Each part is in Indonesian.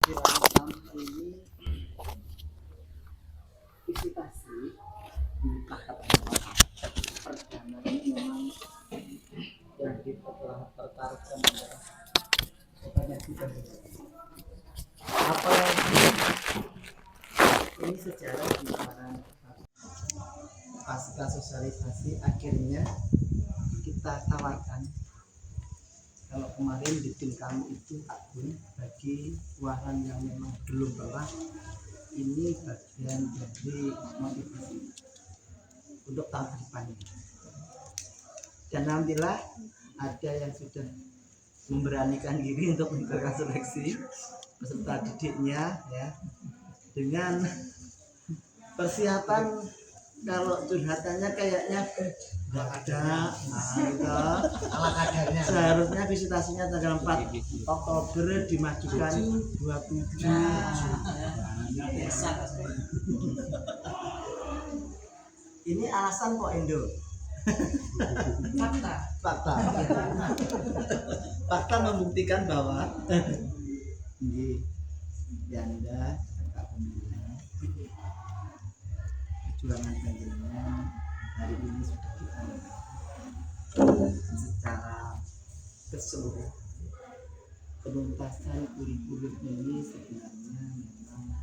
Dalam ini visitasi di tahap awal perdana ini memang yang tertarikkan adalah banyak kita apa yang ini sejarah di mana pasca sosialisasi akhirnya kita tawarkan kalau kemarin di tim kami itu akun bagi waran yang memang belum lelah, ini bagian dari motivasi untuk tahun depannya. Dan alhamdulillah ada yang sudah memberanikan diri untuk mengikuti seleksi peserta didiknya ya, dengan persiapan kalau curhatannya kayaknya nggak ada, gitu. Ala kadarnya. Seharusnya visitasinya tanggal 4 Oktober dimajukan 27. Ini alasan kok Indo. Fakta. Fakta membuktikan bahwa ini Anda kakak pembina perjuangan panjenengan hari ini sudah secara keseluruhan. Penuntasan kurikulum ini sebenarnya memang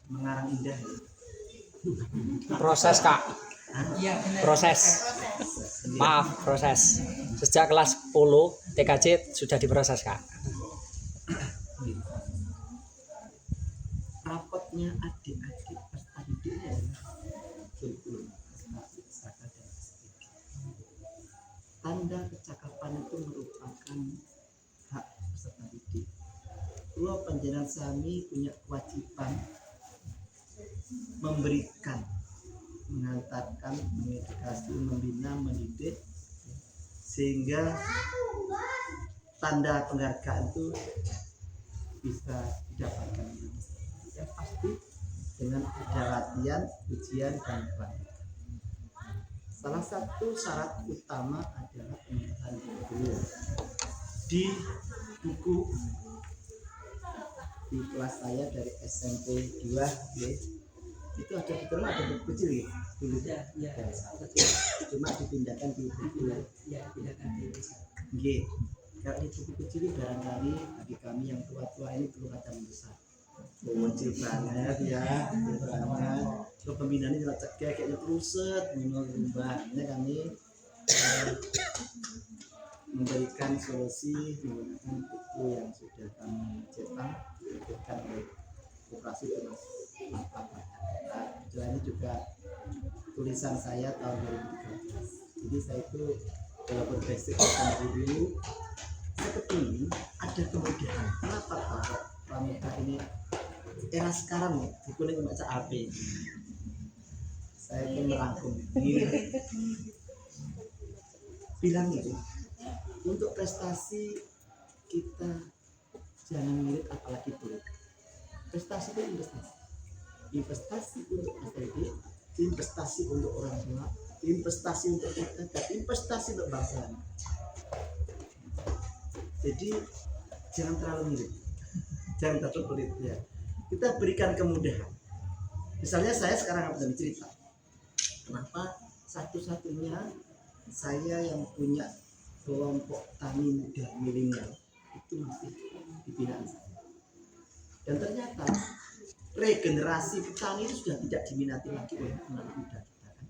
mengarang indah ya. Proses kak, proses sejak kelas 10 TKJ sudah diproses kak. Rapotnya adik-adik peserta didiknya kurikulum prestasi dan SPG. Tanda kecakapan itu merupakan hak peserta didik. Kalau panjenengan sami punya kewajiban memberikan, mengantarkan, mengedukasi, membina, mendidik, sehingga tanda penghargaan itu bisa didapatkan. Yang pasti dengan ada latihan, ujian, dan pelatihan. Salah satu syarat utama adalah penelitian dulu di buku di kelas saya dari SMP 2 itu ada buku kecil ya dulu ya, cuma dipindahkan di buku ya, dipindahkan di kalau di buku kecil barangkali bagi kami yang tua-tua ini perlu kata besar kecil banget ya, banget kepembinaan ini cekek kayaknya ruset menurutnya kami memberikan solusi menggunakan buku yang sudah kami cetak diberikan oleh Koperasi Terus ini juga tulisan saya tahun 2013. Jadi saya itu kalau berbasic dulu saya kepingin ada kemudahan. Kenapa Pak Pramuka ini era sekarang ya buku ini membaca AP. Saya pun merangkum bilang itu untuk prestasi kita jangan mirip apalagi buruk. Prestasi itu investasi untuk masyarakat, investasi untuk orang tua, investasi untuk kita, dan investasi untuk bangsa. Jadi jangan terlalu mirip, jangan terlalu pelit ya. Kita berikan kemudahan. Misalnya saya sekarang akan cerita kenapa satu-satunya saya yang punya kelompok tani muda milenial itu masih di binaan saya. Dan ternyata regenerasi petani itu sudah tidak diminati lagi oleh anak muda kita kan.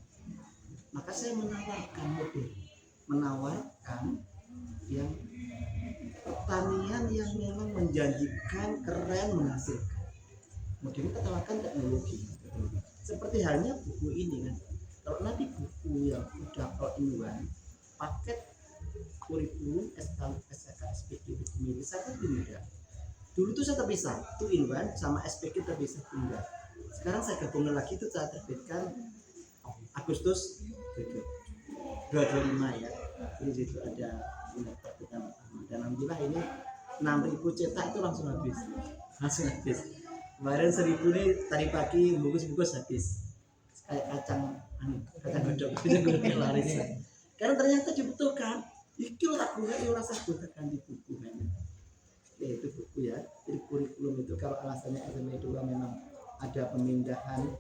Maka saya menawarkan yang pertanian yang memang menjanjikan, keren, menghasilkan. Kemudian kita tawarkan teknologi. Seperti halnya buku ini kan. Kalau nanti buku yang sudah all-in-one, paket kurikulum SK SPG buku saya kan tidak. Dulu tuh saya terpisah, 2-in-1 sama SPG terpisah tunggal. Sekarang saya gabungkan lagi itu saya terbitkan Agustus 2025 ya. Jadi itu ada terbitan dan alhamdulillah ini 6.000 cetak itu langsung habis. Kemarin 1.000 ini tadi pagi bungkus habis. Kayak kacang godok itu laris. Karena ternyata dibutuhkan. Iki ora gue rasa gunakan di buku kan. yaitu buku ya. Jadi kurikulum itu kalau alasannya SMP 2 memang ada pemindahan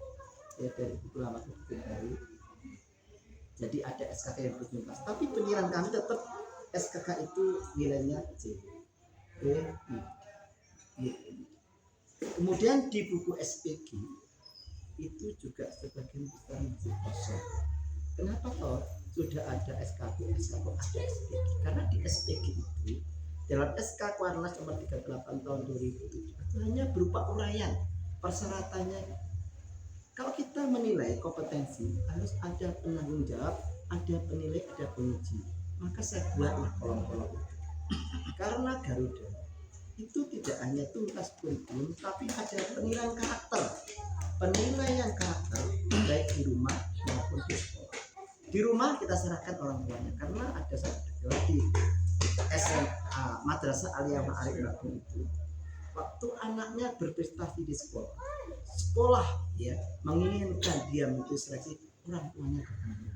ya dari buku lama ke buku baru. Jadi ada SKK yang bertuntas. Tapi penilaian kami tetap SKK itu nilainya C. Kemudian di buku SPG itu juga sebagian besar masih kosong. Kenapa toh sudah ada SKK ada SPG? Karena di SPG itu dalam SK Kuarnas nomor 38 tahun 2007 itu hanya berupa uraian persyaratannya. Kalau kita menilai kompetensi harus ada penanggung jawab, ada penilai, ada penguji. Maka saya buatlah kolom-kolom itu. Karena Garuda itu tidak hanya tuntas kurikulum, tapi ada penilaian karakter. Penilaian karakter baik di rumah maupun di sekolah. Di rumah kita serahkan orang tuanya, karena ada satu di SMA Madrasah Aliyah Ma'arif Bandung itu. Waktu anaknya berprestasi di sekolah ya menginginkan dia mengikuti seleksi, orang tuanya bertanya,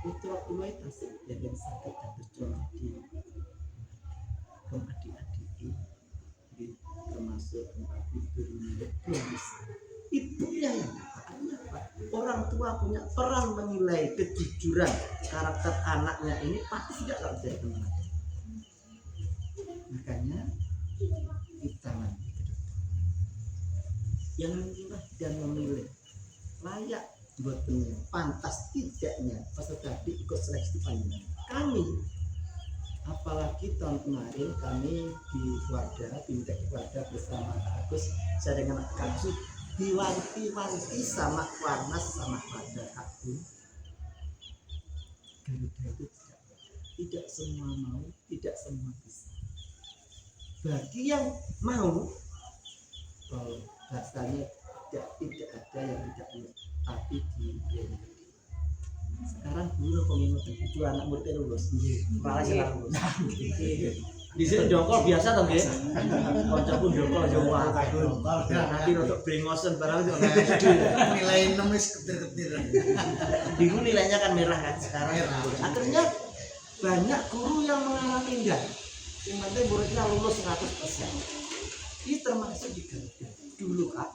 putra kualitas yang sakit dan berjuang di adik-adik termasuk ibunya belum bisa. Ibunya yang apa? Orang tua punya peran menilai kejujuran karakter anaknya ini pasti tidak terjadi teman. Makanya kita nanti ke depan yang memilah dan memilih layak buatnya, pantas tidaknya peserta ikut seleksi panggilan kami. Apalagi tahun kemarin kami di Wardah, Bimtek Wardah bersama Agus, saya dengan Agus diwanti-wanti sama Kuarnas sama Wardah Agung. Garuda itu tidak semua mau, tidak semua bisa. Bagi yang mau, rasanya tidak ada yang tidak mau, tapi di sekarang dulu pemimpin itu anak muridnya lulus, malah jalan lulus. Di sini dongkol biasa toh nggih. Kanca pun dongkol Jawa. Nanti untuk brengosen barang juga nilai 6 wis ketir-ketir. Dulu nilainya kan merah kan, sekarang akhirnya banyak guru yang mengalami pindah. Yang penting muridnya lulus 100%. Ini termasuk di Garuda. Dulu kan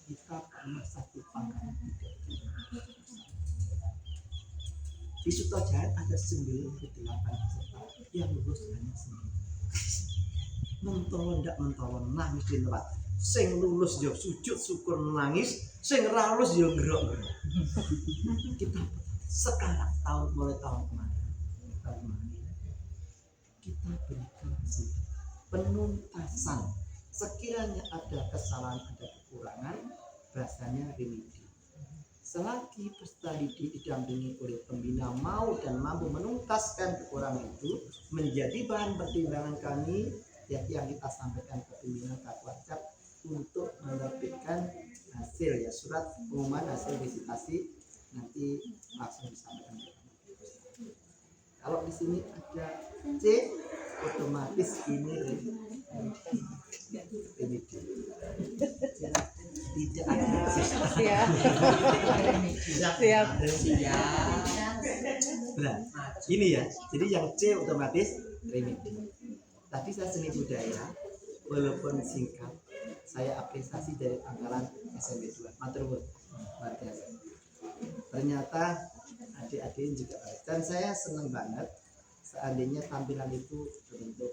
kita pernah satu pangkat di Sutojahat ada 98 peserta yang lulus hanya 9. Mentolong ndak mentolong nangis di tempat. Sing lulus yo sujud syukur nangis, sing ora lulus yo ngerok-ngerok. Kita sekarang mulai tahun kemarin kita berikan penuntasan. Sekiranya ada kesalahan, ada kekurangan, bahasanya remedi. Selagi peserta didik didampingi oleh pembina mau dan mampu menuntaskan kekurangan itu menjadi bahan pertimbangan kami yang kita sampaikan ke pimpinan Kakwajab untuk menerbitkan hasil ya surat pengumuman hasil visitasi nanti langsung disampaikan. Kalau di sini ada C otomatis ini tidak ada Siap. Nah, ini ya. Jadi yang C otomatis remedi. Tadi saya seni budaya, walaupun singkat, saya apresiasi dari anggaran SMP 2. Matur nuwun. Ternyata adik-adik juga baik. Dan saya senang banget seandainya tampilan itu berbentuk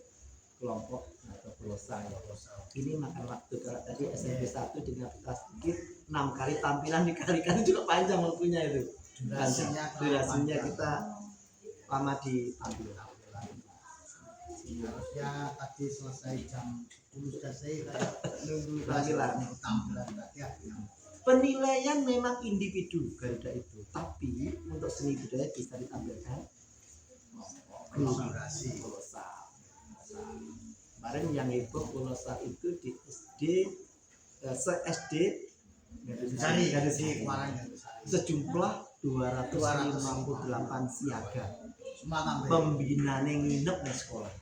kelompok atau pelosa ya. Ini makan waktu. Kalau tadi SMP 1 dengan kita sedikit 6 kali tampilan dikalikan juga panjang waktunya itu. Durasinya kita lama di tampilan. Harusnya tadi selesai jam 10 sudah saya nunggu Tampilan. ya. Penilaian memang individu Garuda itu, tapi untuk seni budaya bisa ditampilkan Kolaborasi. Kemarin yang heboh Polosa itu di SD se-SD Cari di Kuarang sejumlah 258 siaga. Semangat. Pembinaan yang nginep di sekolah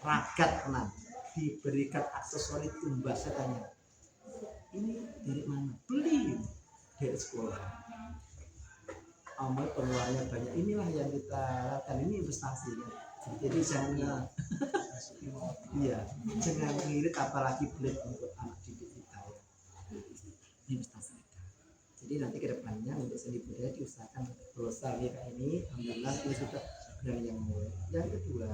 ragat tenan diberikan aksesori tumbas. Saya tanya ini dari mana? Beli dari sekolah. Amal pengeluarannya banyak. Inilah yang kita lakukan, ini investasi ya. Jadi jangan Iya, jangan ngirit apalagi belit untuk anak didik kita ya. Ini Ustaz Rida. Jadi nanti kedepannya untuk seni budaya diusahakan pelestarian kayak ini, alhamdulillah ini sudah dari yang mulai. Yang kedua,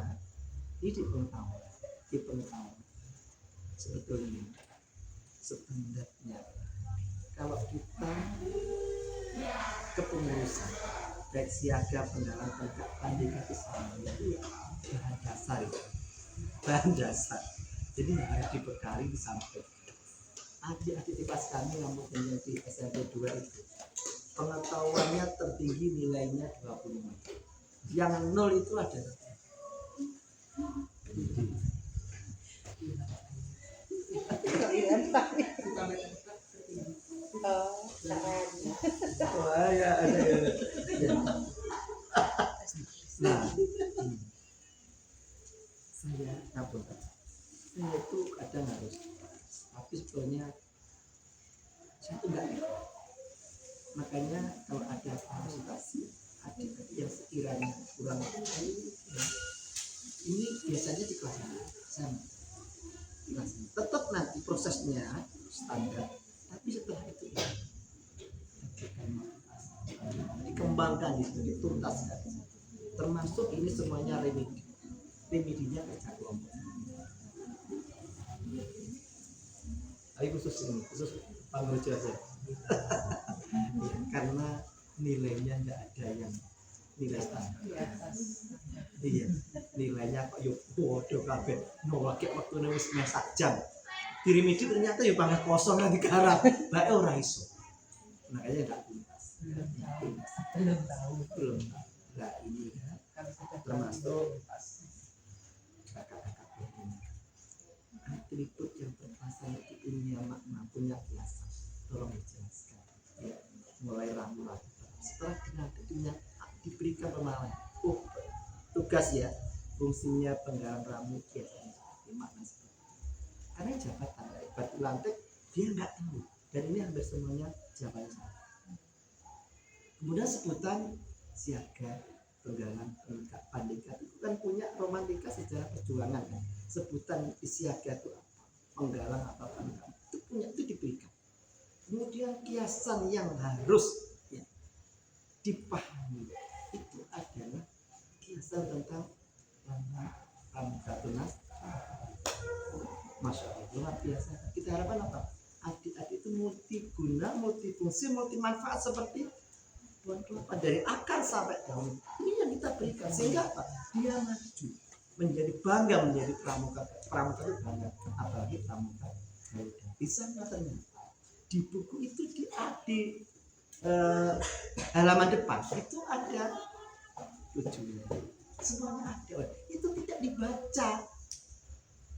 ini di pengetahuan. Sebetulnya sebenarnya kalau kita kepengurusan baik siaga penggalan pengkak pandika itu bahan dasar itu. Bahan dasar, jadi harus dibekali disampaikan. Adik-adik di kelas kami yang mempunyai di SMP 2 itu pengetahuannya tertinggi nilainya 25. Yang 0 itu ada. Wah ya ada ya. Nah, saya ngapun saya itu kadang harus, tapi sebetulnya saya itu enggak gitu. Makanya kalau ada konsultasi adik-adik yang sekiranya kurang ini biasanya di kelas sama kelas tetap nanti prosesnya standar, tapi setelah itu dikembangkan itu dituntaskan, termasuk ini semuanya remedinya kerja kelompok. Tapi khusus panggung aja. Karena nilainya nggak ada yang nilai standar. Iya, nilainya kok yuk bodoh kabeh. Nolak waktu nulis sak jam. Di remedi ternyata yuk pangkat kosong lagi garap. Bae ora iso. Makanya enggak tuntas. Belum. Nah ini termasuk kakak-kakak ini. Atribut yang berpasangan itu punya makna, punya kiasan. Tolong dijelaskan. Ya, mulai ramuan. Setelah nantinya diberikan pemahaman. Oh, tugas ya, fungsinya penggalan ramu biasanya seperti makna seperti itu. Karena jabatan dari batu lantik dia nggak tahu, dan ini hampir semuanya jabatan. Kemudian sebutan siaga, penggalan, pengkak, pandika itu kan punya romantika sejarah perjuangan kan. Sebutan siaga itu apa? Penggalan apa pengkak itu punya, itu diberikan. Kemudian kiasan yang harus ya, dipahami itu adalah kiasan tentang pramuka tunas. Masya Allah, luar biasa. Kita harapkan apa? Adik-adik itu multiguna, multifungsi, multimanfaat seperti buah kelapa dari akar sampai daun. Ini yang kita berikan sehingga apa? Dia maju menjadi bangga menjadi pramuka. Pramuka itu bangga, apalagi pramuka Garuda. Bisa nggak ternyata di buku itu di halaman depan itu ada tujuan. Semuanya ada. Itu tidak dibaca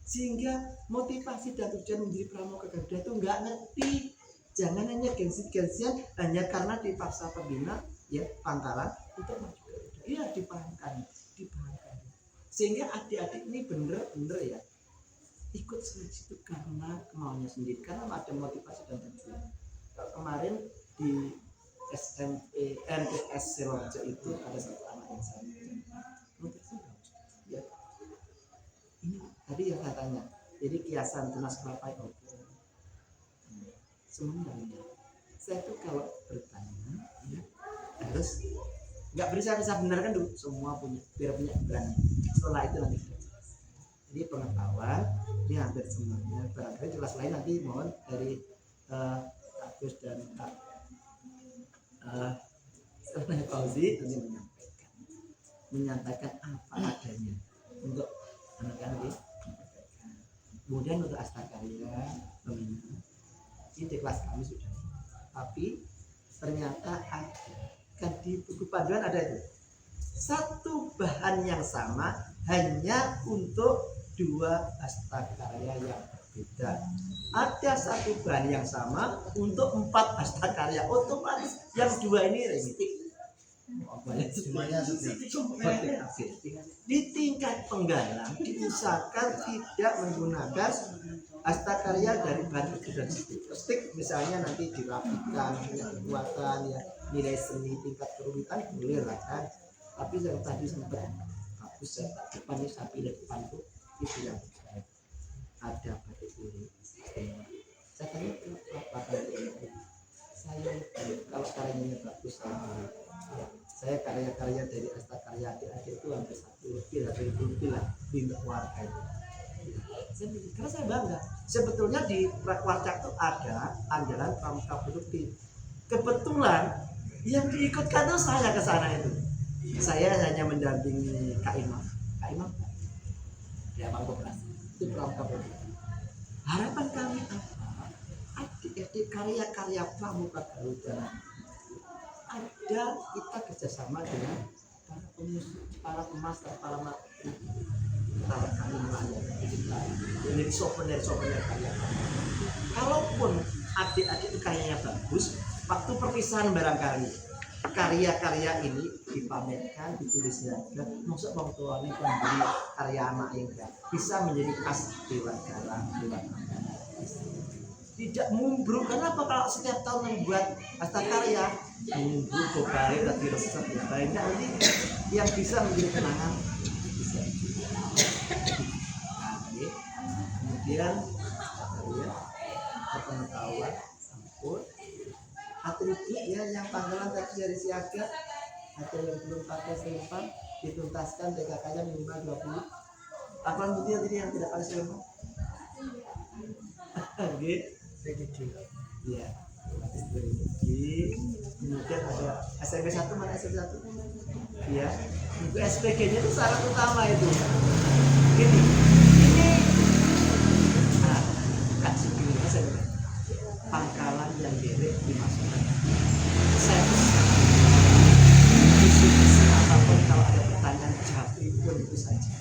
sehingga motivasi dan tujuan menjadi pramuka Garuda itu nggak ngerti. Jangan hanya gengsi-gengsian hanya karena dipaksa pembina ya pangkalan untuk maju Garuda. Iya dipahamkan. Sehingga adik-adik ini bener-bener ya ikut seleksi itu karena kemauannya sendiri, karena ada motivasi dan tujuan. Kalau kemarin di SMP MTS Seroja itu ada satu anak yang saya ya. Ini tadi yang saya tanya, jadi kiasan tunas kelapa itu sebenarnya saya tuh kalau bertanya ya, harus nggak bisa benarkan dulu, semua punya biar punya berani. Setelah itu nanti jadi pengetahuan ini hampir semuanya, barangkali jelas lain nanti mohon dari Agus dan Kak Fauzi nanti menyampaikan apa adanya untuk anak-anak. Kemudian untuk Astakarya pembina ini di kelas kami sudah, tapi ternyata ada kan di buku panduan ada itu satu bahan yang sama hanya untuk dua astakarya yang berbeda. Ada satu bahan yang sama untuk 4 astakarya, otomatis yang dua ini remedi. Semuanya Di tingkat penggalan diusahakan tidak menggunakan astakarya dari bahan dan stik, misalnya nanti dirapikan kekuatan ya, nilai seni tingkat kerumitan boleh lah kan. Tapi yang tadi sempat hapus ya, depannya saya pilih depan tuh itu yang terbaik. Ada batik tulis istimewa. Saya tanya apa batik ini? Saya kalau karyanya bagus saya karya-karya dari Astakarya adik-adik itu hampir 1 lebih lah di keluarga itu. Karena saya bangga. Sebetulnya di Prakwacak itu ada andalan pramuka produktif. Kebetulan yang diikutkan itu saya ke sana itu. Saya hanya mendampingi Kak Imam. Kak Imam, ya Bang Koperasi. Itu pramuka produktif. Harapan kami apa? Adik-adik karya-karya pramuka Garuda. Ada kita kerjasama dengan para pemusik, para pemaster, para materi. Kalau kami melayani kita, ini souvenir karya. Kalaupun adik-adik itu karyanya bagus, waktu perpisahan barangkali karya-karya ini dipamerkan, ditulis harga, maksud orang tuanya membeli karya anak yang bisa menjadi khas Dewan Galang, Dewan Mandala. Tidak mumbruk, karena apa kalau setiap tahun membuat Astakarya mumbruk, kebalik, lagi resep ya banyak nanti yang bisa menjadi kenangan bisa. Kemudian ya, pengetahuan sampul atribut ya yang panggilan tadi dari siaga ada yang belum pakai selempang dituntaskan TKK-nya minimal 20 laporan bukti tadi yang tidak pakai selempang gitu ya kemudian ada SMP 1 mana SMP 1 ya untuk SPG nya itu syarat utama itu ini Kak Sugeng SMP pangkalan yang derek dimasukkan servis visi apapun kalau ada pertanyaan jawab pun itu saja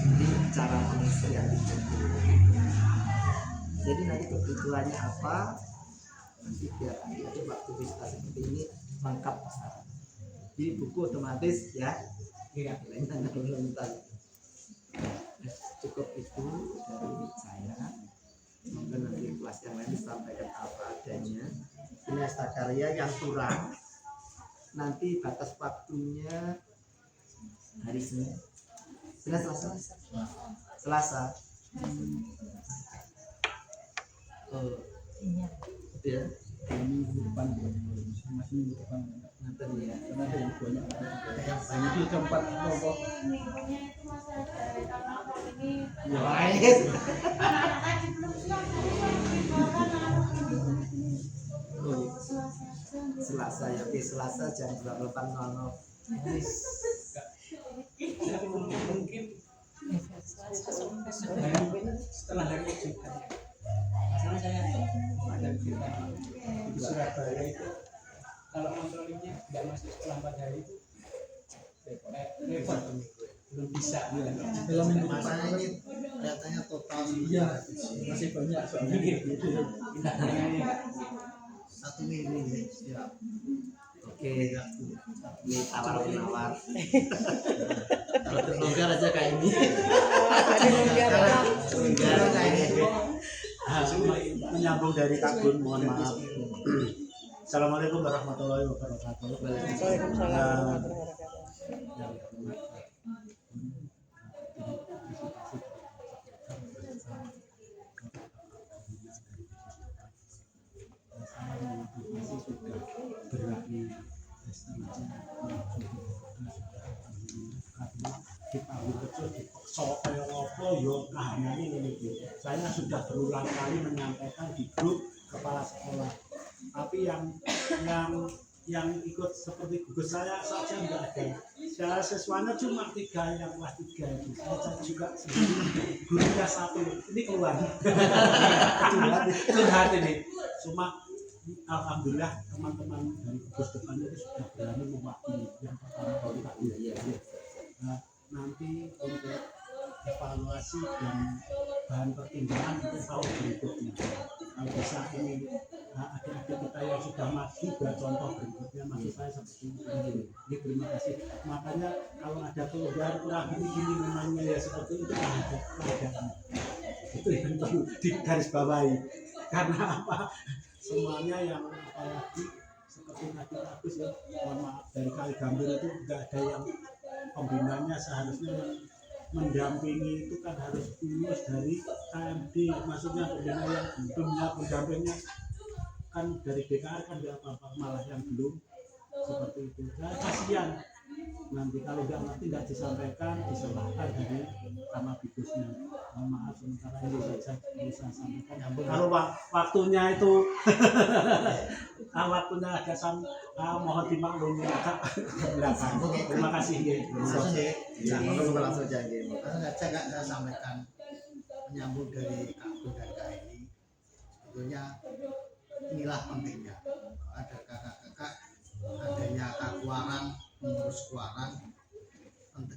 ini cara mengisi yang ditunggu. Jadi nanti kebutuhannya apa nanti biar ada waktu bisa seperti ini lengkap pasaran. Jadi buku otomatis ya lainnya belum cukup itu dari saya. Mungkin nanti kelas yang lain disampaikan apa adanya. Ini Astakarya yang kurang nanti batas waktunya hari Senin Selasa Iya. Ya. Minggu depan masih minggu depan Nanti ya. karena ada yang banyak banyak di tempat pokok minggunya itu masih ada karena kalau ini Ya lain. anak-anak tadi belum siap Selasa ya, oke Selasa jam 8.00. mungkin setelah hari itu masalah saya ada cerita di Surabaya itu kalau kontrolnya tidak masuk setelah 4 hari itu repot belum bisa Dalam minggu depan ini kelihatannya total iya masih banyak soalnya gitu satu minggu ini ya. Oke, ini tawar-menawar. Kalau terlonggar aja kayak ini. Terlonggar kayak ini. Menyambung dari Kak Gun, mohon maaf. Assalamualaikum warahmatullahi wabarakatuh. Waalaikumsalam. Saya sudah berulang kali menyampaikan di grup kepala sekolah, tapi yang ikut seperti gugus saya saja enggak ada. Saya siswanya cuma 3 yang kelas 3 itu. Saya juga sendiri gurunya 1 ini keluar. Curhat ini. Cuma alhamdulillah teman-teman dari gugus depan itu sudah berani mewakili yang pertama kali tadi. Nah, nanti untuk evaluasi dan bahan pertimbangan itu tahun berikutnya. Kalau bisa ini adik-adik kita yang sudah maju buat contoh berikutnya, maksud saya seperti ini. Terima kasih. Makanya kalau ada keluhan kurang gini memangnya ya seperti itu ada pelajaran. Itu yang perlu digarisbawahi. Karena apa? Semuanya yang apalagi seperti tadi Agus ya, mohon maaf dari Kali Gambir itu tidak ada yang pembinanya seharusnya yang mendampingi itu kan harus lulus dari KMD, maksudnya pembina pendampingnya kan dari BKR kan nggak apa-apa, malah yang belum seperti itu. Nah, kasihan nanti kalau nggak ngerti nggak disampaikan, disalahkan dari sama bidusnya. Mohon maaf sementara ini saja bisa sampaikan. Kalau waktunya itu waktunya agak mohon dimaklumi agak belakang. Terima kasih. Langsung ya. Ya, langsung aja gitu. Langsung aja saya sampaikan menyambung dari Kak Gun dan Kak ini. Sebetulnya inilah pentingnya. Ada kakak-kakak, adanya kakuaran, mengurus kuaran.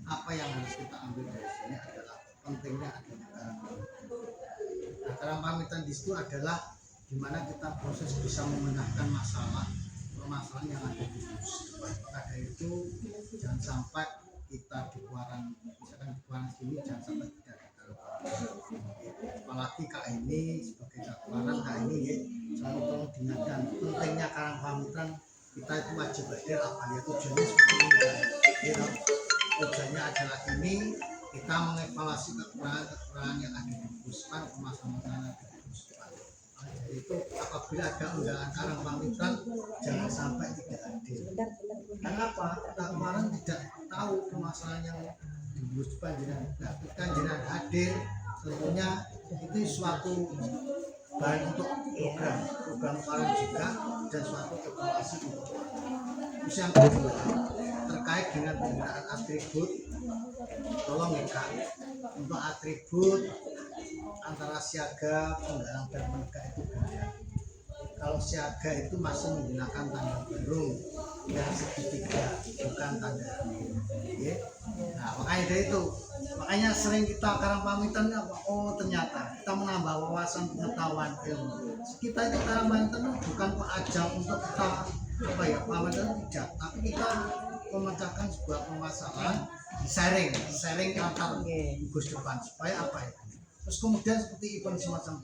Apa yang harus kita ambil dari sini adalah pentingnya adanya karang pamitan. Nah, karang pamitan di situ adalah dimana kita proses bisa memecahkan permasalahan yang ada di situ. Maka dari itu jangan sampai kita di kuaran, misalkan di kuaran sini jangan sampai tidak ada karang pamitan. Apalagi Kak ini sebagai kakuaran, Kak ini ya, selalu tolong diingatkan pentingnya karang pamitan. Kita itu wajib hadir apa ya, tujuannya seperti ini ya. Tujuannya adalah ini kita mengevaluasi kekurangan yang ada di Puspan, permasalahan yang ada di Puspan. Jadi itu apabila ada unggahan karang pamitan jangan sampai tidak hadir. Kenapa? Kita kemarin tidak tahu permasalahan yang di Puspan jenengan. Nah, ketika jenengan hadir tentunya itu suatu bahan untuk program kemarin juga dan suatu evaluasi untuk terus yang kedua terkait dengan penggunaan atribut, tolong ya Kak, untuk atribut antara siaga, penggalang dan menegak itu beda. Kalau siaga itu masih menggunakan tanda burung dan segitiga, bukan tanda ya. Nah makanya dari itu, makanya sering kita karang pamitan apa? Oh ternyata kita menambah wawasan pengetahuan ilmu. Kita itu karang pamitan bukan ajang untuk kita apa ya pamitan tidak, tapi kita memecahkan sebuah permasalahan, sharing antar gugus depan supaya apa ya. Terus kemudian seperti event semacam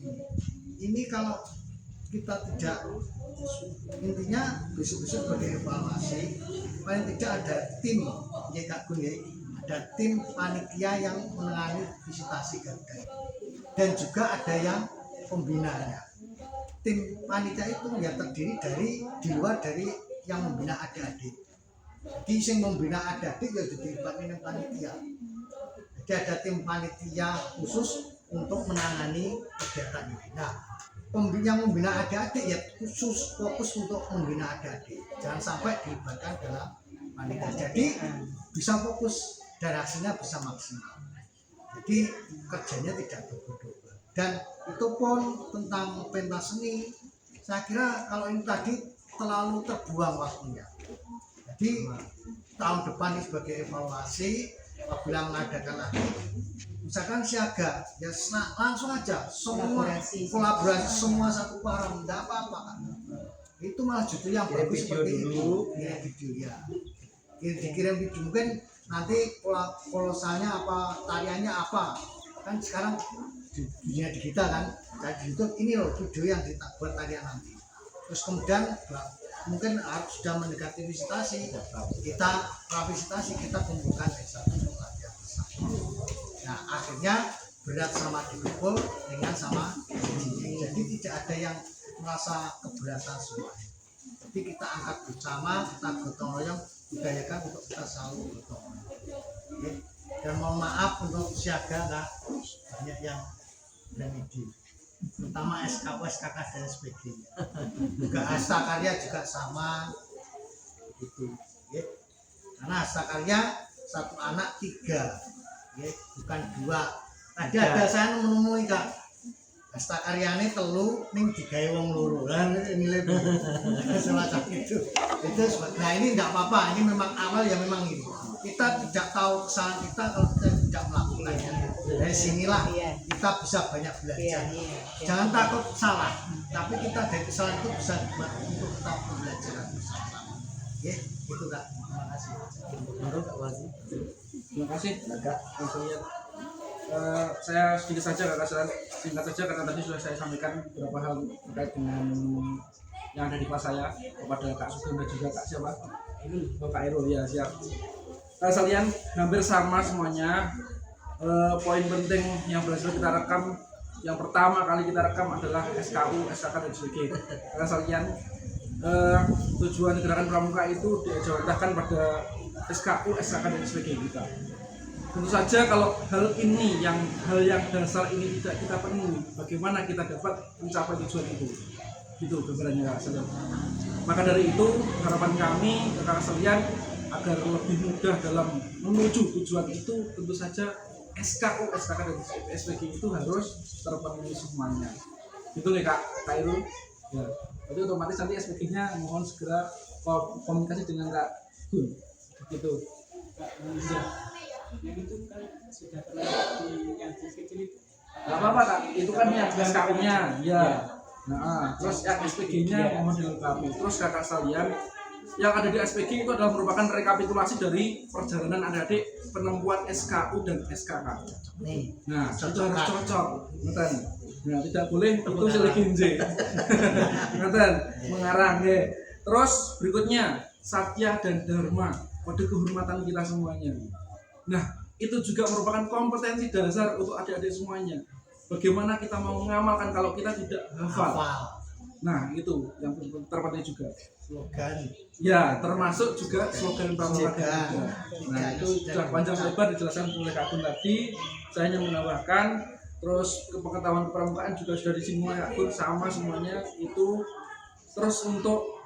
ini kalau kita tidak, intinya besok-besok sebagai evaluasi paling tidak ada tim ya Kak Gun ya, ada tim panitia yang menangani visitasi Garuda dan juga ada yang pembinanya. Tim panitia itu ya terdiri dari di luar dari yang membina adik-adik. Jadi yang membina adik-adik ya dilibatkan panitia. Jadi ada tim panitia khusus untuk menangani kegiatan ini. Nah, yang membina adik-adik ya khusus fokus untuk membina adik-adik. Jangan sampai dilibatkan dalam panitia. Jadi bisa fokus dan hasilnya bisa maksimal. Jadi kerjanya tidak double-double. Dan itu pun tentang pentas seni. Saya kira kalau ini tadi terlalu terbuang waktunya. Jadi tahun depan ini sebagai evaluasi apabila mengadakan lagi misalkan siaga ya langsung aja semua kolaborasi semua satu paham tidak apa-apa kan. Itu malah justru yang bagus seperti itu ya video ya dikirim video mungkin nanti polosannya apa tariannya apa kan sekarang di dunia digital kan jadi YouTube ini loh video yang buat tarian nanti terus kemudian mungkin harus sudah mendekati visitasi kita pravisitasi kita kumpulkan desa untuk latihan bersama. Nah akhirnya berat sama dipukul dengan sama jadi tidak ada yang merasa keberatan semua. Jadi kita angkat bersama, kita gotong royong, budayakan untuk kita selalu gotong royong. Dan mohon maaf untuk siaga lah banyak yang remedi, terutama SKW, SKK dan sebagainya. Juga Hasta Karya juga sama, gitu. Ya. Karena Hasta Karya satu anak 3, ya, bukan 2. Tadi ada saya menemui Kak. Hasta Karyane telu ning digawe wong loro. Lah nilai semacam itu. Nah ini enggak apa-apa, ini memang awal ya memang ini. Kita tidak tahu kesalahan kita kalau kita tidak melakukannya. Dari sinilah kita bisa banyak belajar. Jangan takut salah, tapi kita dari kesalahan itu bisa dibuat untuk kita pembelajaran bersama. Ya, itu Kak. Terima kasih. Terima kasih. Saya sedikit saja singkat saja karena tadi sudah saya sampaikan beberapa hal terkait dengan yang ada di kelas saya kepada Kak Sugeng dan juga Kak siapa? Kak Irul ya siap. Kalian hampir sama semuanya poin penting yang berhasil kita rekam, yang pertama kali kita rekam adalah SKU, SKK dan SWG. Karena sekalian tujuan gerakan pramuka itu dijawantahkan pada SKU, SKK dan SWG kita. Tentu saja kalau hal yang dasar ini tidak kita penuhi, bagaimana kita dapat mencapai tujuan itu? Gitu gambarannya Kak sekalian. Maka dari itu harapan kami kakak sekalian agar lebih mudah dalam menuju tujuan itu, tentu saja SKU, SKK dan SPG itu harus terpenuhi semuanya. Gitu nih Kak Irul. Ya. Jadi otomatis nanti SPG-nya mohon segera komunikasi dengan Kak Gun. Gitu. Kak Manusia yang itu kan sudah pernah di yang kecil itu. Gak apa-apa Kak, itu kan yang SKU-nya. Ya. Nah, terus yang SPG-nya mohon dilengkapi. Terus kakak sekalian, yang ada di SPG itu adalah merupakan rekapitulasi dari perjalanan adik-adik penemuan SKU dan SKK. Nih, Nah, itu harus cocok, ngeten. Nah, tidak boleh itu seleginje. Ngeten, mengarang ya. Terus berikutnya, satya dan dharma, kode kehormatan kita semuanya. Nah, itu juga merupakan kompetensi dasar untuk adik-adik semuanya. Bagaimana kita mau mengamalkan kalau kita tidak hafal? Nah, itu yang terpenting juga. Slogan. Ya, termasuk juga slogan pramuka juga. Nah, itu sudah panjang lebar dijelaskan oleh Kak Gun tadi. Saya hanya menambahkan, terus kepengetahuan pramukaan juga sudah disinggung oleh Kak Gun, sama semuanya itu. Terus untuk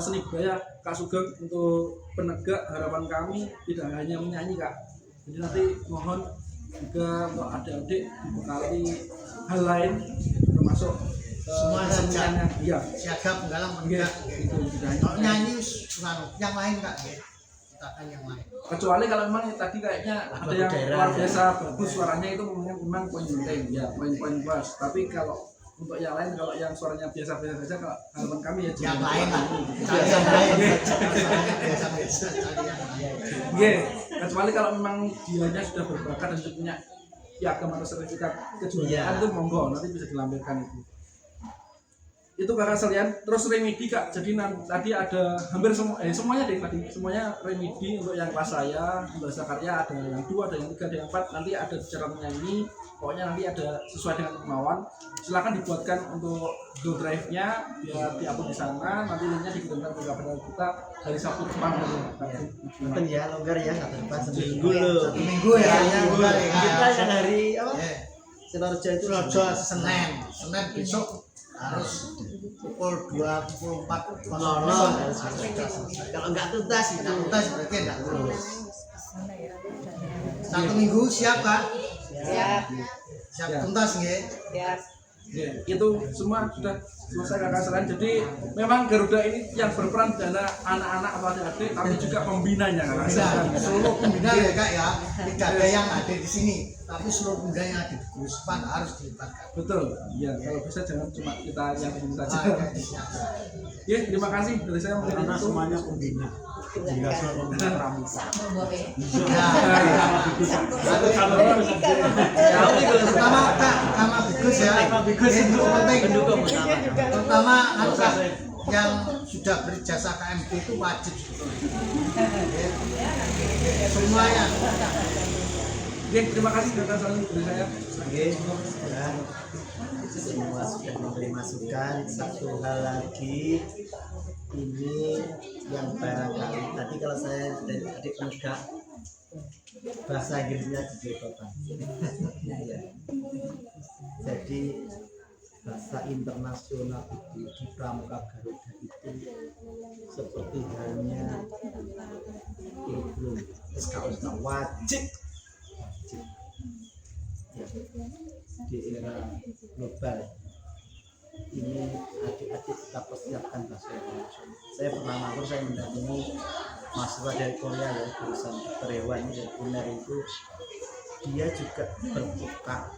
seni budaya Kak Sugeng, untuk penegak harapan kami tidak hanya menyanyi Kak. Jadi nanti mohon juga untuk adik-adik dibekali hal lain, termasuk Semua saja. Iya. Siaga penggalang Iya, penegak. itu tidak hanya Kalau nyanyi yang lain Kak, kita akan yang lain. kecuali kalau memang tadi kayaknya ada yang luar biasa bagus suaranya, itu memang poin penting ya, poin-poin plus. Tapi kalau untuk yang lain, kalau yang suaranya biasa-biasa saja, kalau harapan kami ya Yang lain lah. Iya. Cari yang lain. Biasa-biasa cari yang lain. Iya, kecuali kalau memang dianya sudah berbakat dan punya piagam atau sertifikat kejuaraan, itu monggo nanti bisa dilampirkan itu. Itu kakak sekalian. Terus remedi Kak, jadi tadi ada hampir semuanya deh tadi, semuanya remedi. Untuk yang kelas saya, bahasa karya ada yang 2, ada yang 3, ada yang 4, nanti ada cara menyanyi, pokoknya nanti ada sesuai dengan kemauan. Silakan dibuatkan untuk Google Drive-nya biar di-upload di sana, nanti linknya dikirimkan ke kabar kita dari Sabtu depan. Nonton ya, longgar ya, nggak terlepas seminggu Satu minggu ya. Kita yang hari apa? Sidoarjo itu Sidoarjo Senin besok harus pukul 2, pukul 4 harus kalau nggak tuntas itu tuntas berarti enggak lulus. Satu minggu siap Kak? Siap tuntas nggih? Ya, itu semua sudah selesai kakak sekalian. Jadi memang Garuda ini yang berperan adalah anak-anak atau adik-adik, tapi juga pembinanya kakak sekalian. Seluruh pembina ya Kak ya, tidak ada yang ada di sini, tapi seluruh pembina yang ada di Guspan harus dilibatkan. Betul, iya. Kalau bisa jangan cuma kita yang ini saja. Siap. Ya, terima kasih dari saya mengenai Karena itu. semuanya pembina. Jika soal pembina pramuka. Pertama Kak, sama Bigus ya. Itu penting. Terutama Kak yang sudah berjasa KMP itu wajib semuanya. Oke, terima kasih kakak sekalian dari saya. Oke, ya. Semua sudah memberi masukan. Satu hal lagi, ini yang barangkali tadi kalau saya dari adik penegak bahasa Inggrisnya dicoba. Ya. Jadi bahasa internasional itu di Pramuka Garuda itu seperti halnya kurikulum SKU wajib. Ya. Di era global ini adik-adik kita persiapkan bahasa internasional. Saya pernah matur, saya mendampingi mahasiswa dari Korea ya, jurusan dokter hewan dari UNER itu, dia juga berbuka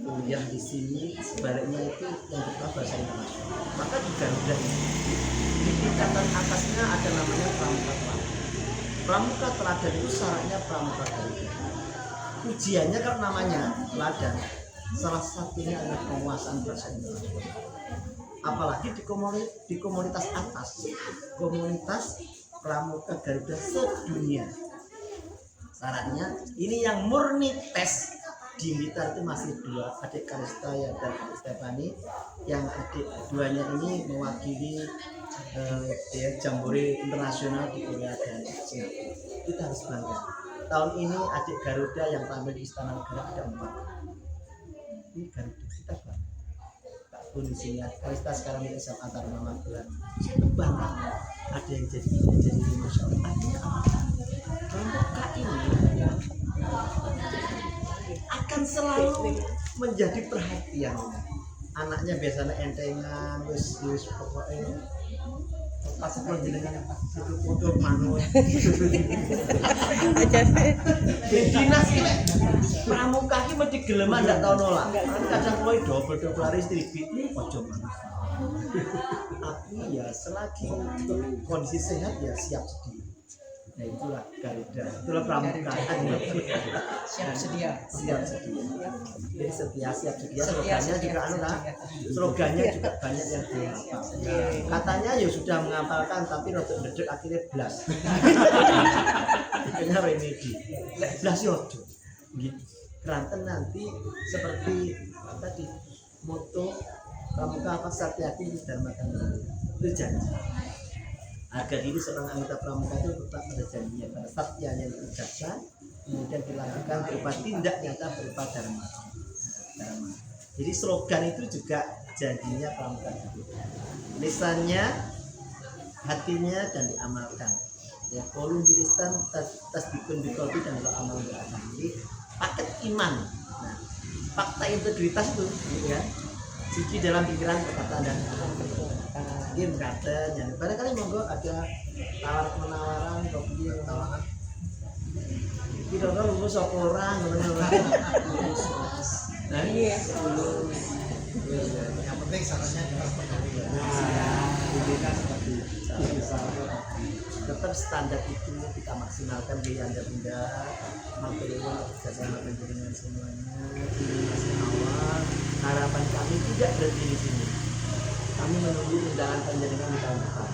kuliah di sini, sebaliknya itu membuka bahasa internasional. Maka di Garuda ini di tingkatan atasnya ada namanya pramuka teladan. Pramuka teladan itu syaratnya pramuka Garuda. Ujiannya kan namanya teladan, salah satunya adalah penguasaan bahasa internasional. Apalagi di komunitas atas, komunitas pramuka Garuda sedunia. Syaratnya ini yang murni tes di Blitar itu masih 2, adik Kalista ya dan adik Stefani. Yang adik keduanya ini mewakili Jambore internasional di Korea dan Singapura. Kita harus bangga. Tahun ini adik Garuda yang tampil di Istana Negara ada 4. Ini Garuda kita bangga. Tak pun di sini Kalista sekarang di SMA Taruna Magelang. Bangga. Ada yang jadi Masya Allah. Artinya apa? Kelompok K ini ya, akan selalu menjadi perhatian. Anaknya biasanya entengan, wis pokoknya pas dengan itu foto manut. Dinas ini pramuka ini mesti geleman ndak tau nolak. Kadang kowe double laris tribit ojo manut. Tapi ya selagi kondisi sehat ya siap sedia. Nah itulah Garuda, itulah pramuka. Siap sedia. Jadi setia siap sedia. Slogannya juga slogannya juga banyak yang dihafal. Katanya ya sudah menghafalkan tapi rotok dedek akhirnya blas. Akhirnya remedi. Lek blas yo ojo. Gitu. Keranten nanti seperti tadi moto pramuka apa Satyati Dharma Tangga. Itu janji. Agar ini seorang anggota pramuka itu tetap pada janjinya, pada satyanya diucapkan, kemudian dilakukan berupa tindak nyata berupa dharma. Jadi slogan itu juga janjinya pramuka itu. Lisannya, hatinya dan diamalkan. Ya, kolum bilistan tasbikun biqalbi dan lo amal beramal. Jadi paket iman. Nah, fakta integritas itu, ya. Suci dalam pikiran, perkataan dan game katen ya. Barangkali monggo ada penawaran kopi tawaran. Kira-kira lulus apa orang ngono-ngono. Nah, iya. Yang penting syaratnya jelas penuhi. Ini kan seperti tetap standar itu kita maksimalkan di anda material kerjasama dengan semuanya. Ini masih awal. Harapan kami tidak berhenti di sini. Kami menunggu undangan penjaringan di tahun depan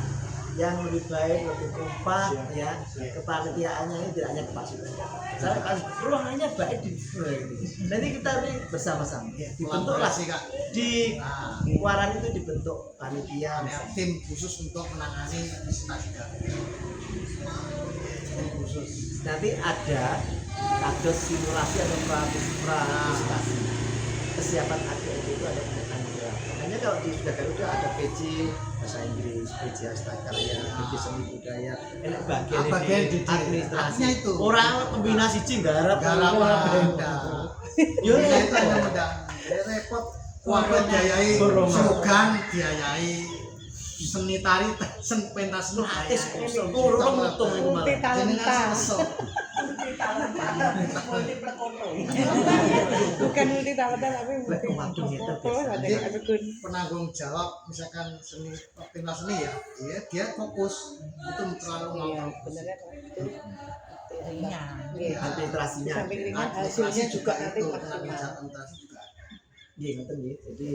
yang lebih baik, lebih kompak ya. Kepanitiaannya ini tidak hanya Pak Sudah. Saya ruangannya baik di nanti kita bersama-sama dibentuklah di Waran itu dibentuk panitia tim khusus untuk menangani visitasi khusus. Nanti ada kados simulasi atau pravisitasi kesiapan adik itu ada pendidikan juga. Makanya kalau di Sudah Garuda ada PJ bahasa Inggris, PJ Hastakaria, PJ Seni Budaya, enak bagian ini administrasi itu. Orang pembina siji garap yo itu hanya mudah repot kuat biayai slogan biayai seni tari sen pentas artis kosong kurang untung itu malah jenengan sesok bukan multi talenta tapi penanggung jawab misalkan seni pentas seni ya dia fokus itu terlalu mau administrasinya hasilnya juga nanti penanggung jawab juga iya ngerti ya. Jadi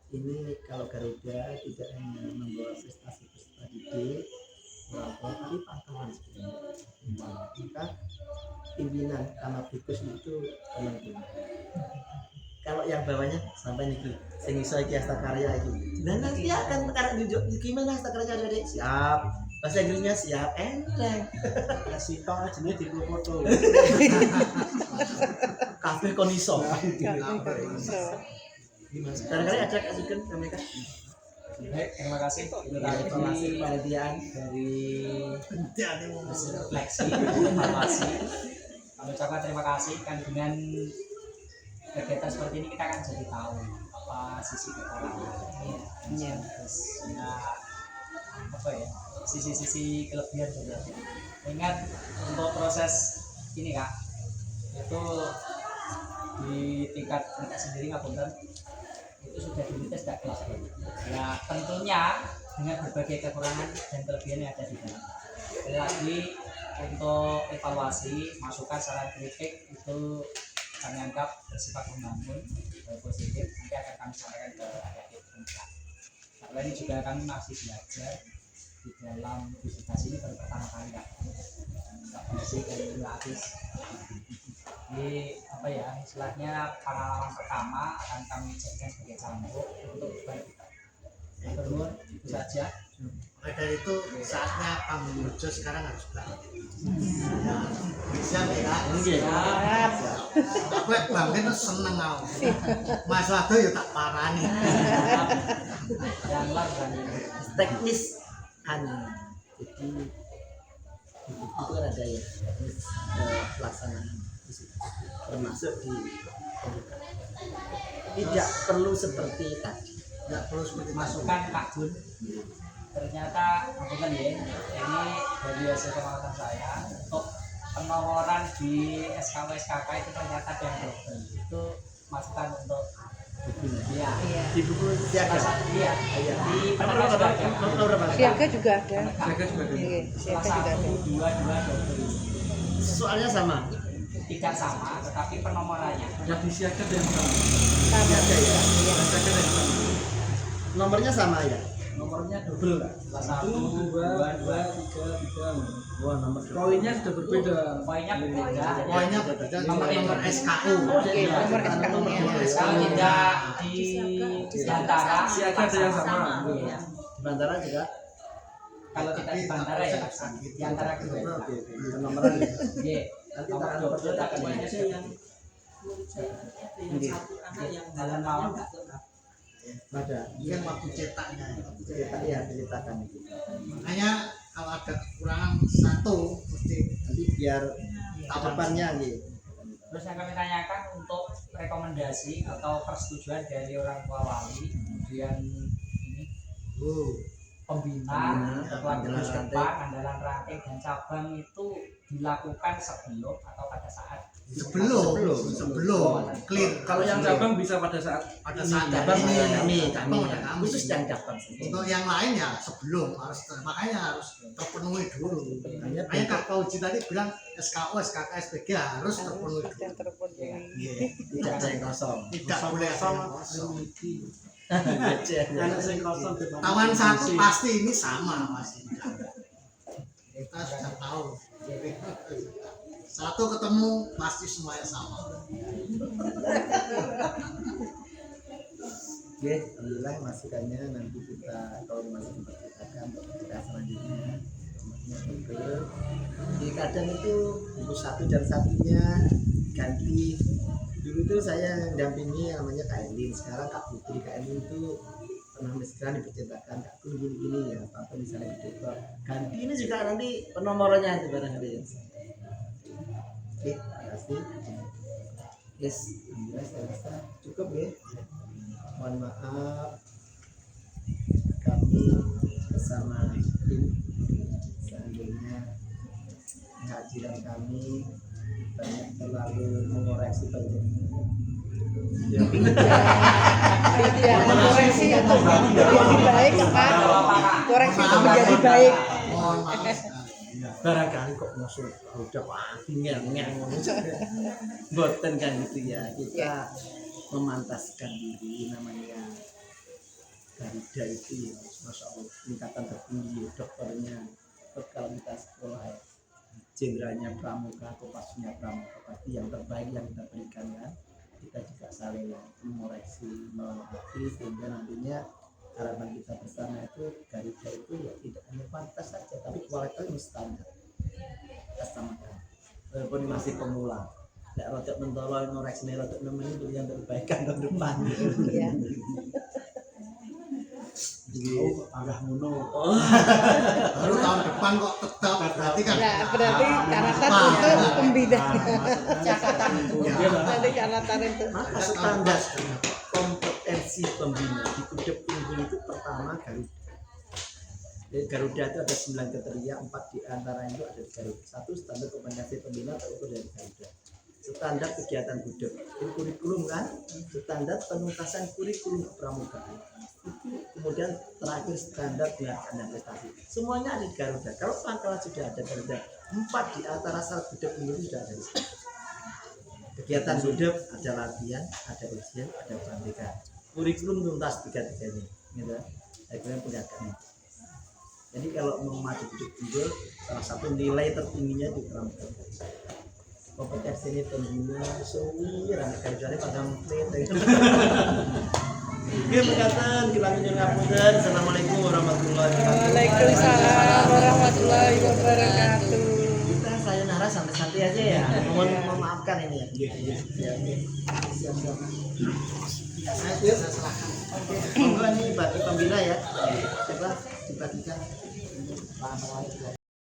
ini kalau Garuda tidak hanya membawa prestasi-prestasi didik tapi pangkalan sebenarnya. Maka pimpinan Kamabikus itu teman-teman. Kalau yang bawahnya sampai niki sing iso iki Hastakaria iki. Dan nanti akan tunjuk gimana Hastakaria Adik. Siap. Bahasa Inggrisnya siap, enteng. Kasih tau jenenge di foto. Kabeh kon iso. Barangkali ada kasihkan mereka. Baik, terima kasih. Informasi penelitian dari hasil refleksi, evaluasi. Kami ucapkan terima kasih kan dengan kegiatan seperti ini kita akan jadi tahu apa sisi kekurangan. Iya. Terus ya apa ya? Sisi-sisi kelebihan juga. Ingat untuk proses ini Kak, itu di tingkat kita sendiri ngapunten itu sudah dites tidak kelas. Ya tentunya dengan berbagai kekurangan dan kelebihan yang ada di dalam. Sekali lagi untuk evaluasi, masukan, saran, kritik itu kami anggap bersifat membangun, positif. Nanti akan kami sampaikan ke adik-adik pemerintah. Karena ini juga kami masih belajar di di dalam disertasi ini baru pertama kali Kak. Kak Basi dari Lapis. Ini apa ya, istilahnya pengalaman pertama akan kami jadikan sebagai cambuk untuk berbagi. Terus itu saja. Maka dari itu saatnya Pambu Mojo sekarang harus bangkit. Bisa ya? Siap. Aku bangkit tuh seneng aku. Mas Wado ya tak parani. Yang luar berani. teknis jadi itu kan ada ya teknis pelaksanaan termasuk di pembukaan. Tidak perlu seperti tadi, Tidak perlu seperti Masukan Kak Jun. Ternyata bukan ya, ini dari hasil pengamatan saya untuk penomoran di SKW SKK itu ternyata ada yang double. Itu masukan untuk iya. di buku siaga. Iya. Iya. Di penegak juga ada. Siaga juga ada. Siaga juga ada. Iya, Salah siaga juga satu, ada. dua double. Soalnya sama. Tidak sama, tetapi penomorannya. Yang di siaga ada yang sama. Sama. Siaga ya. Iya. Siaga ada yang sama. Nomornya sama ya. Nomornya double Kak. Salah 1, satu, 2, 3. Wah, nomor Koinnya sudah berbeda. poinnya berbeda. Poinnya berbeda nomor SKU. Oke, nomor SKU nya. Kalau tidak di antara Siaga ada yang sama. Iya. di Bantara juga. Kalau tidak di Bantara ya di antara kedua. Oke, penomoran ya. Iya. Nanti Nomor tak 20 tak akan poinnya yang dalam mawon ada. Ini kan waktu cetaknya. Cetak ya, diceritakan itu. Makanya kalau ada kekurangan satu mesti Nanti biar ke depannya gitu. Terus yang kami tanyakan untuk rekomendasi atau persetujuan dari orang tua wali, kemudian ini pembina, ketua andalan gugus ranting. depan, andalan ranting dan cabang itu dilakukan sebelum atau pada saat sebelum clear. Kalau yang cabang bisa pada saat pada saat Cabang ini kami ada kami. khusus yang cabang sendiri. Untuk yang lain ya sebelum makanya harus terpenuhi dulu. Hanya Makanya Kak Pauji tadi bilang SKU, SKK, SPG harus terpenuhi dulu. Dan terpenuhi. Iya. tidak ada yang kosong. Tidak boleh ada yang kosong. Anak sing kosong Tawan satu pasti ini sama pasti. Kita sudah tahu. Satu ketemu pasti semuanya sama. Oke, alhamdulillah masukannya nanti kita kalau masih diperkirakan untuk kita selanjutnya. Di kadang itu buku satu dan satunya ganti. Dulu itu saya dampingi namanya Kak Elin, sekarang Kak Putri. Kak Elin itu pernah misalkan dipercetakan Kak Kun gini ya, apa misalnya gitu. Ganti ini juga nanti penomorannya itu barangkali ya. Oke, terima kasih. Yes, alhamdulillah saya rasa cukup ya. Mohon maaf kami bersama tim seandainya kehadiran kami banyak terlalu mengoreksi banyak. Ya. Tidak koreksi untuk menjadi baik Pak. Koreksi untuk menjadi baik. Mohon maaf sekali. Barangkali kok masuk udah ngeng boten kan gitu ya, kita memantaskan diri namanya Garuda itu ya, masya Allah tingkatan tertinggi dokternya. Kalau kita sekolah ya, jenderalnya pramuka, kopasnya pramuka, pasti yang terbaik yang kita berikan kan. Kita juga saling mengoreksi, melengkapi sehingga nantinya harapan kita bersama itu Garuda itu ya tidak hanya pantas saja tapi kualitasnya standar kita samakan walaupun masih pemula, tidak rotok mentolong ngoreksi rotok nemenin untuk yang terbaikan ke depan. Iya. agak ngono. Baru tahun depan kok tetap berarti kan. Nah, berarti catatan untuk pembina. Catatan. Nanti catatan itu. Maka standar kompetensi pembina di Kudep Unggul itu pertama Garuda. Jadi Garuda itu ada 9 kriteria, 4 di antara itu ada di Garuda. 1 standar kompetensi pembina terukur dari Garuda. Standar kegiatan Kudep, itu kurikulum kan, standar penuntasan kurikulum kepramukaan. Itu kemudian terakhir standar penghargaan prestasi. Semuanya ada di Garuda. Kalau pangkalan sudah ada Garuda, 4 di antara syarat Kudep Unggul sudah ada di situ. Kegiatan Kudep ada latihan, ada ujian, ada pelantikan. Kurikulum tuntas 3-3-nya, gitu. Akhirnya penghargaan. Jadi kalau mau maju jujur, salah satu nilai tertingginya di pramuka. Kompetensi ini pengguna suwi rantai kerjanya pada mengklaim. Oke, berkatan kita nyuwun ngapunten. Assalamualaikum warahmatullahi wabarakatuh. Waalaikumsalam warahmatullahi wabarakatuh. Kita sayonara santai-santai aja ya. Mohon memaafkan ini ya. Ya, oke. Siap-siap. Ya, saya serahkan. Oke, monggo ini bagi pembina ya. Coba dibagikan. Pak